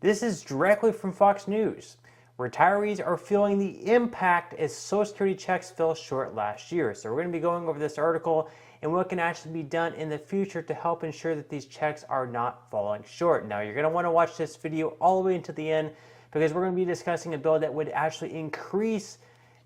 This is directly from Fox News. Retirees are feeling the impact as Social Security checks fell short last year. So we're going to be going over this article and what can actually be done in the future to help ensure that these checks are not falling short. Now, you're going to want to watch this video all the way until the end because we're going to be discussing a bill that would actually increase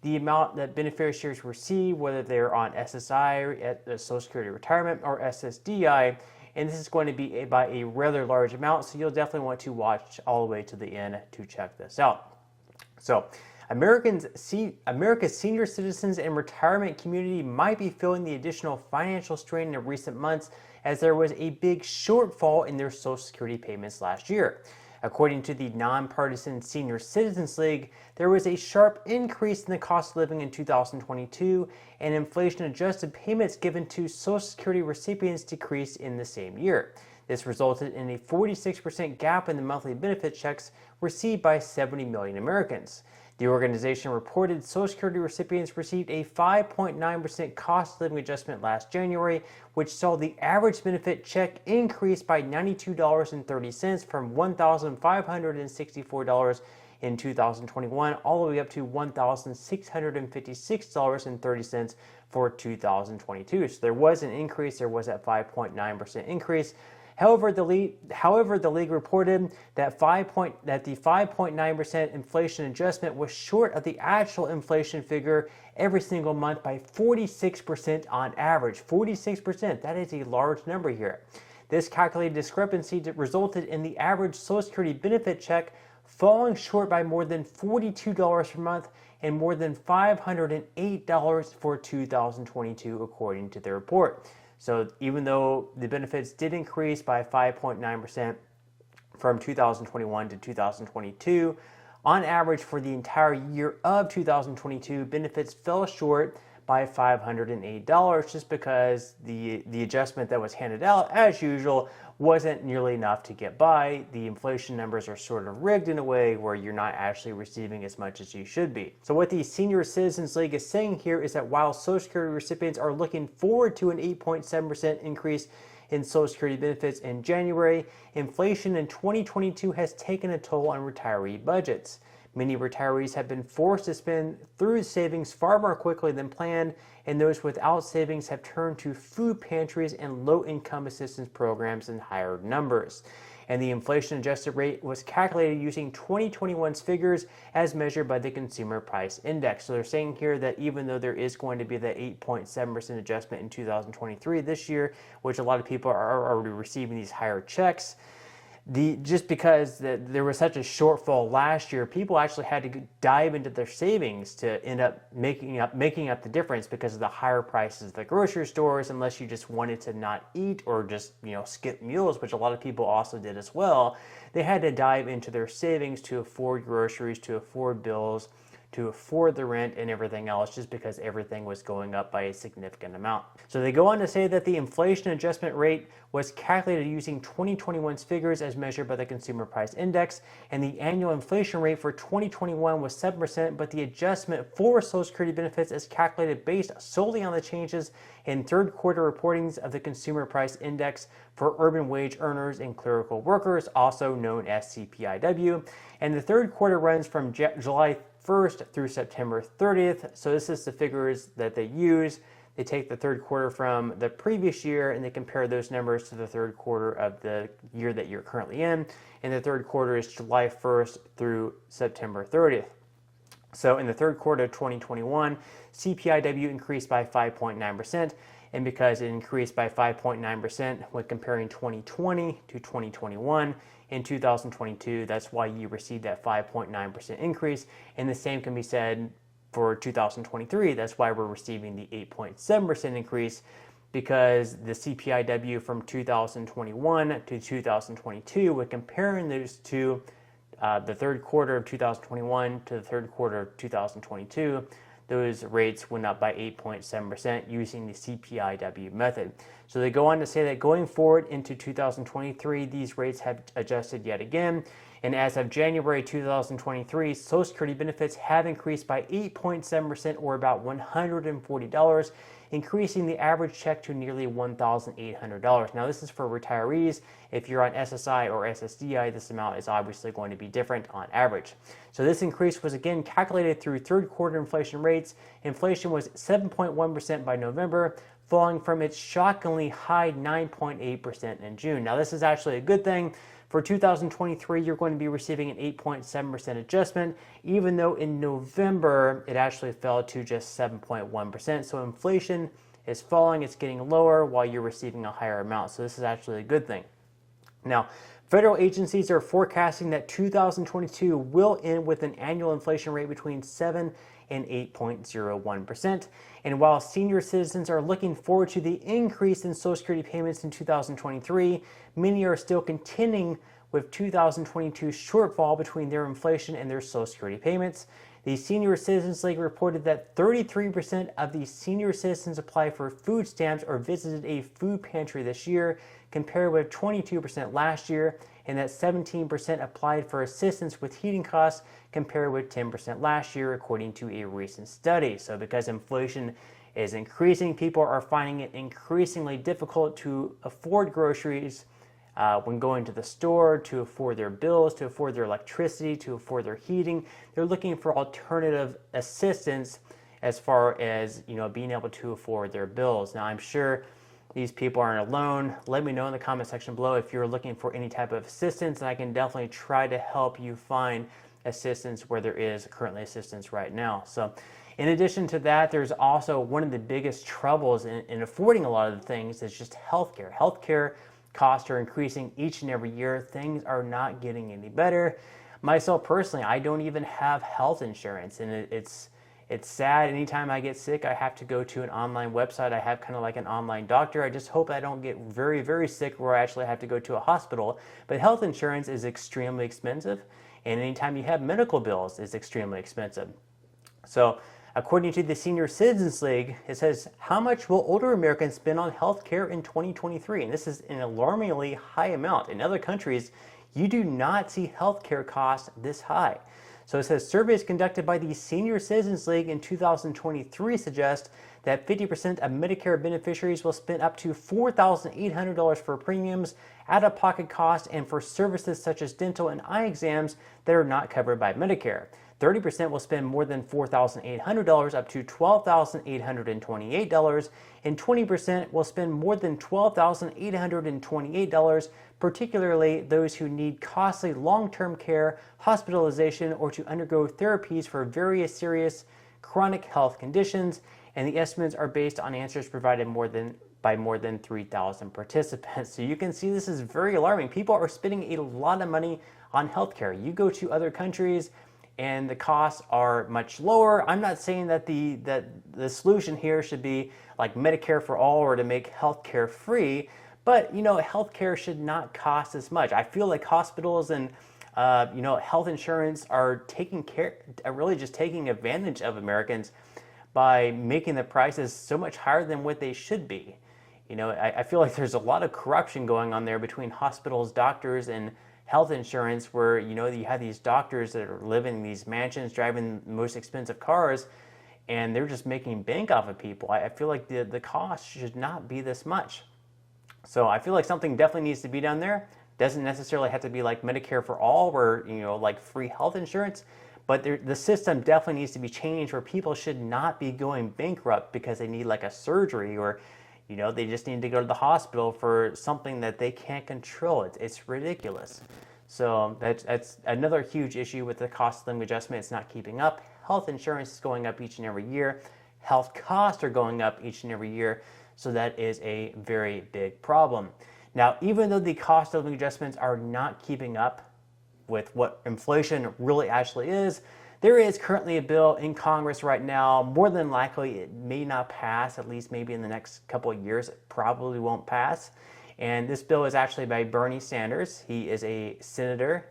the amount that beneficiaries receive, whether they're on SSI, Social Security Retirement, or SSDI. And this is going to be by a rather large amount, so you'll definitely want to watch all the way to the end to check this out. So, America's senior citizens and retirement community might be feeling the additional financial strain in recent months as there was a big shortfall in their Social Security payments last year. According to the nonpartisan Senior Citizens League, there was a sharp increase in the cost of living in 2022, and inflation-adjusted payments given to Social Security recipients decreased in the same year. This resulted in a 46% gap in the monthly benefit checks received by 70 million Americans. The organization reported Social Security recipients received a 5.9% cost of living adjustment last January, which saw the average benefit check increase by $92.30 from $1,564 in 2021 all the way up to $1,656.30 for 2022. So there was an increase, there was that 5.9% increase. However, the league reported that the 5.9% inflation adjustment was short of the actual inflation figure every single month by 46% on average. 46%, that is a large number here. This calculated discrepancy resulted in the average Social Security benefit check falling short by more than $42 per month and more than $508 for 2022, according to the report. So even though the benefits did increase by 5.9% from 2021 to 2022, on average for the entire year of 2022, benefits fell short by $508 just because the adjustment that was handed out, as usual, wasn't nearly enough to get by. The inflation numbers are sort of rigged in a way where you're not actually receiving as much as you should be. So what the Senior Citizens League is saying here is that while Social Security recipients are looking forward to an 8.7% increase in Social Security benefits in January, inflation in 2022 has taken a toll on retiree budgets. Many retirees have been forced to spend through savings far more quickly than planned, and those without savings have turned to food pantries and low-income assistance programs in higher numbers. And the inflation-adjusted rate was calculated using 2021's figures as measured by the Consumer Price Index. So they're saying here that even though there is going to be the 8.7% adjustment in 2023 this year, which a lot of people are already receiving these higher checks, just because there was such a shortfall last year, people actually had to dive into their savings to end up making up the difference because of the higher prices at the grocery stores, unless you just wanted to not eat or just skip meals, which a lot of people also did as well. They had to dive into their savings to afford groceries, to afford bills, to afford the rent and everything else, just because everything was going up by a significant amount. So they go on to say that the inflation adjustment rate was calculated using 2021's figures as measured by the Consumer Price Index, and the annual inflation rate for 2021 was 7%, but the adjustment for Social Security benefits is calculated based solely on the changes in third quarter reportings of the Consumer Price Index for urban wage earners and clerical workers, also known as CPIW, and the third quarter runs from July 1st through September 30th. So this is the figures that they use. They take the third quarter from the previous year and they compare those numbers to the third quarter of the year that you're currently in. And the third quarter is July 1st through September 30th. So in the third quarter of 2021, CPIW increased by 5.9%. And because it increased by 5.9% when comparing 2020 to 2021, in 2022, that's why you received that 5.9% increase. And the same can be said for 2023. That's why we're receiving the 8.7% increase, because the CPIW from 2021 to 2022, when comparing those two, the third quarter of 2021 to the third quarter of 2022, those rates went up by 8.7% using the CPIW method. So they go on to say that going forward into 2023, these rates have adjusted yet again. And as of January 2023, Social Security benefits have increased by 8.7%, or about $140, increasing the average check to nearly $1,800. Now, this is for retirees. If you're on SSI or SSDI, this amount is obviously going to be different on average. So this increase was again calculated through third quarter inflation rates. Inflation was 7.1% by November, falling from its shockingly high 9.8% in June. Now, this is actually a good thing. For 2023, you're going to be receiving an 8.7% adjustment, even though in November it actually fell to just 7.1%. So inflation is falling, it's getting lower while you're receiving a higher amount. So this is actually a good thing. Now, federal agencies are forecasting that 2022 will end with an annual inflation rate between 7 and 8.01%. And while senior citizens are looking forward to the increase in Social Security payments in 2023, many are still contending with 2022's shortfall between their inflation and their Social Security payments. The Senior Citizens League reported that 33% of the senior citizens applied for food stamps or visited a food pantry this year, compared with 22% last year, and that 17% applied for assistance with heating costs, compared with 10% last year, according to a recent study. So because inflation is increasing, people are finding it increasingly difficult to afford groceries when going to the store, to afford their bills, to afford their electricity, to afford their heating. They're looking for alternative assistance as far as, being able to afford their bills. Now, I'm sure these people aren't alone. Let me know in the comment section below if you're looking for any type of assistance, and I can definitely try to help you find assistance where there is currently assistance right now. So in addition to that, there's also one of the biggest troubles in affording a lot of the things is just healthcare. Healthcare costs are increasing each and every year. Things are not getting any better. Myself personally, I don't even have health insurance, and it's sad. Anytime I get sick, I have to go to an online website. I have kind of like an online doctor. I just hope I don't get very, very sick where I actually have to go to a hospital. But health insurance is extremely expensive, and anytime you have medical bills, it's extremely expensive. So according to the Senior Citizens League, it says, how much will older Americans spend on health care in 2023? And this is an alarmingly high amount. In other countries, you do not see health care costs this high. So it says surveys conducted by the Senior Citizens League in 2023 suggest that 50% of Medicare beneficiaries will spend up to $4,800 for premiums, out-of-pocket costs, and for services such as dental and eye exams that are not covered by Medicare. 30% will spend more than $4,800 up to $12,828, and 20% will spend more than $12,828, particularly those who need costly long-term care, hospitalization, or to undergo therapies for various serious chronic health conditions. And the estimates are based on answers provided by more than 3,000 participants. So you can see this is very alarming. People are spending a lot of money on healthcare. You go to other countries and the costs are much lower. I'm not saying that the solution here should be like Medicare for all or to make healthcare free, but healthcare should not cost as much. I feel like hospitals and health insurance are really just taking advantage of Americans by making the prices so much higher than what they should be. I feel like there's a lot of corruption going on there between hospitals, doctors, and health insurance, where you have these doctors that are living in these mansions, driving the most expensive cars, and they're just making bank off of people. I feel like the cost should not be this much. So I feel like something definitely needs to be done there. Doesn't necessarily have to be like Medicare for all, where like free health insurance, but the system definitely needs to be changed, where people should not be going bankrupt because they need like a surgery, or they just need to go to the hospital for something that they can't control. It's ridiculous. So that's another huge issue with the cost of living adjustment. It's not keeping up. Health insurance is going up each and every year. Health costs are going up each and every year. So that is a very big problem. Now, even though the cost of living adjustments are not keeping up with what inflation really actually is, there is currently a bill in Congress right now. More than likely, it may not pass, at least maybe in the next couple of years. It probably won't pass. And this bill is actually by Bernie Sanders. He is a senator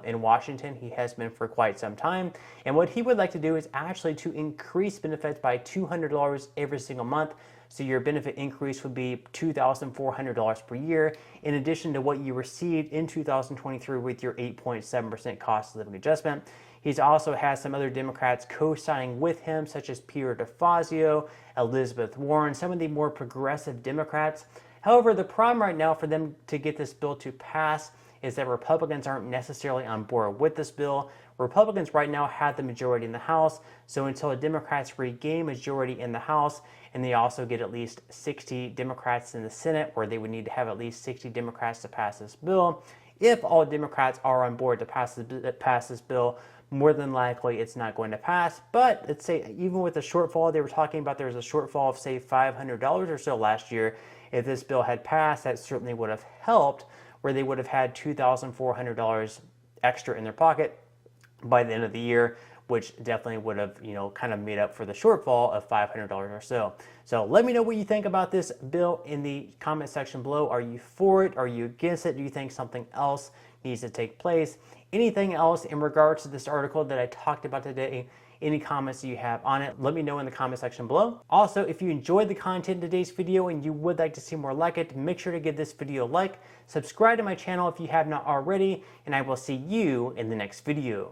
in Washington. He has been for quite some time. And what he would like to do is actually to increase benefits by $200 every single month, So your benefit increase would be $2,400 per year, in addition to what you received in 2023 with your 8.7% cost of living adjustment. He's also has some other Democrats co-signing with him, such as Peter DeFazio, Elizabeth Warren, some of the more progressive Democrats. However, the problem right now for them to get this bill to pass is that Republicans aren't necessarily on board with this bill. Republicans right now have the majority in the House, so until the Democrats regain majority in the House, and they also get at least 60 Democrats in the Senate, where they would need to have at least 60 Democrats to pass this bill. If all Democrats are on board to pass this bill, more than likely it's not going to pass. But let's say even with the shortfall, they were talking about there was a shortfall of say $500 or so last year. If this bill had passed, that certainly would have helped, where they would have had $2,400 extra in their pocket by the end of the year, which definitely would have, kind of made up for the shortfall of $500 or so. So let me know what you think about this bill in the comment section below. Are you for it? Are you against it? Do you think something else needs to take place? Anything else in regards to this article that I talked about today? Any comments you have on it, let me know in the comment section below. Also, if you enjoyed the content in today's video and you would like to see more like it, make sure to give this video a like, subscribe to my channel if you have not already, and I will see you in the next video.